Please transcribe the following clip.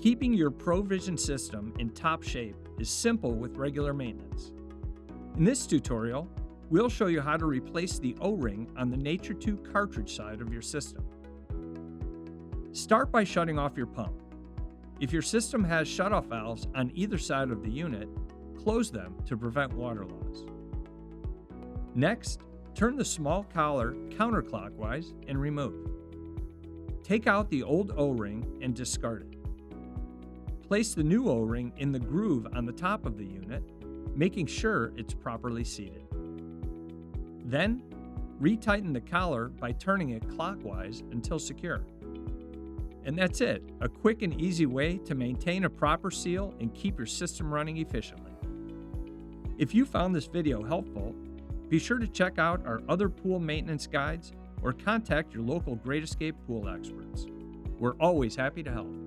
Keeping your ProVision system in top shape is simple with regular maintenance. In this tutorial, we'll show you how to replace the O-ring on the Nature 2 cartridge side of your system. Start by shutting off your pump. If your system has shutoff valves on either side of the unit, close them to prevent water loss. Next, turn the small collar counterclockwise and remove. Take out the old O-ring and discard it. Place the new O-ring in the groove on the top of the unit, making sure it's properly seated. Then, retighten the collar by turning it clockwise until secure. And that's it, a quick and easy way to maintain a proper seal and keep your system running efficiently. If you found this video helpful, be sure to check out our other pool maintenance guides or contact your local Great Escape pool experts. We're always happy to help.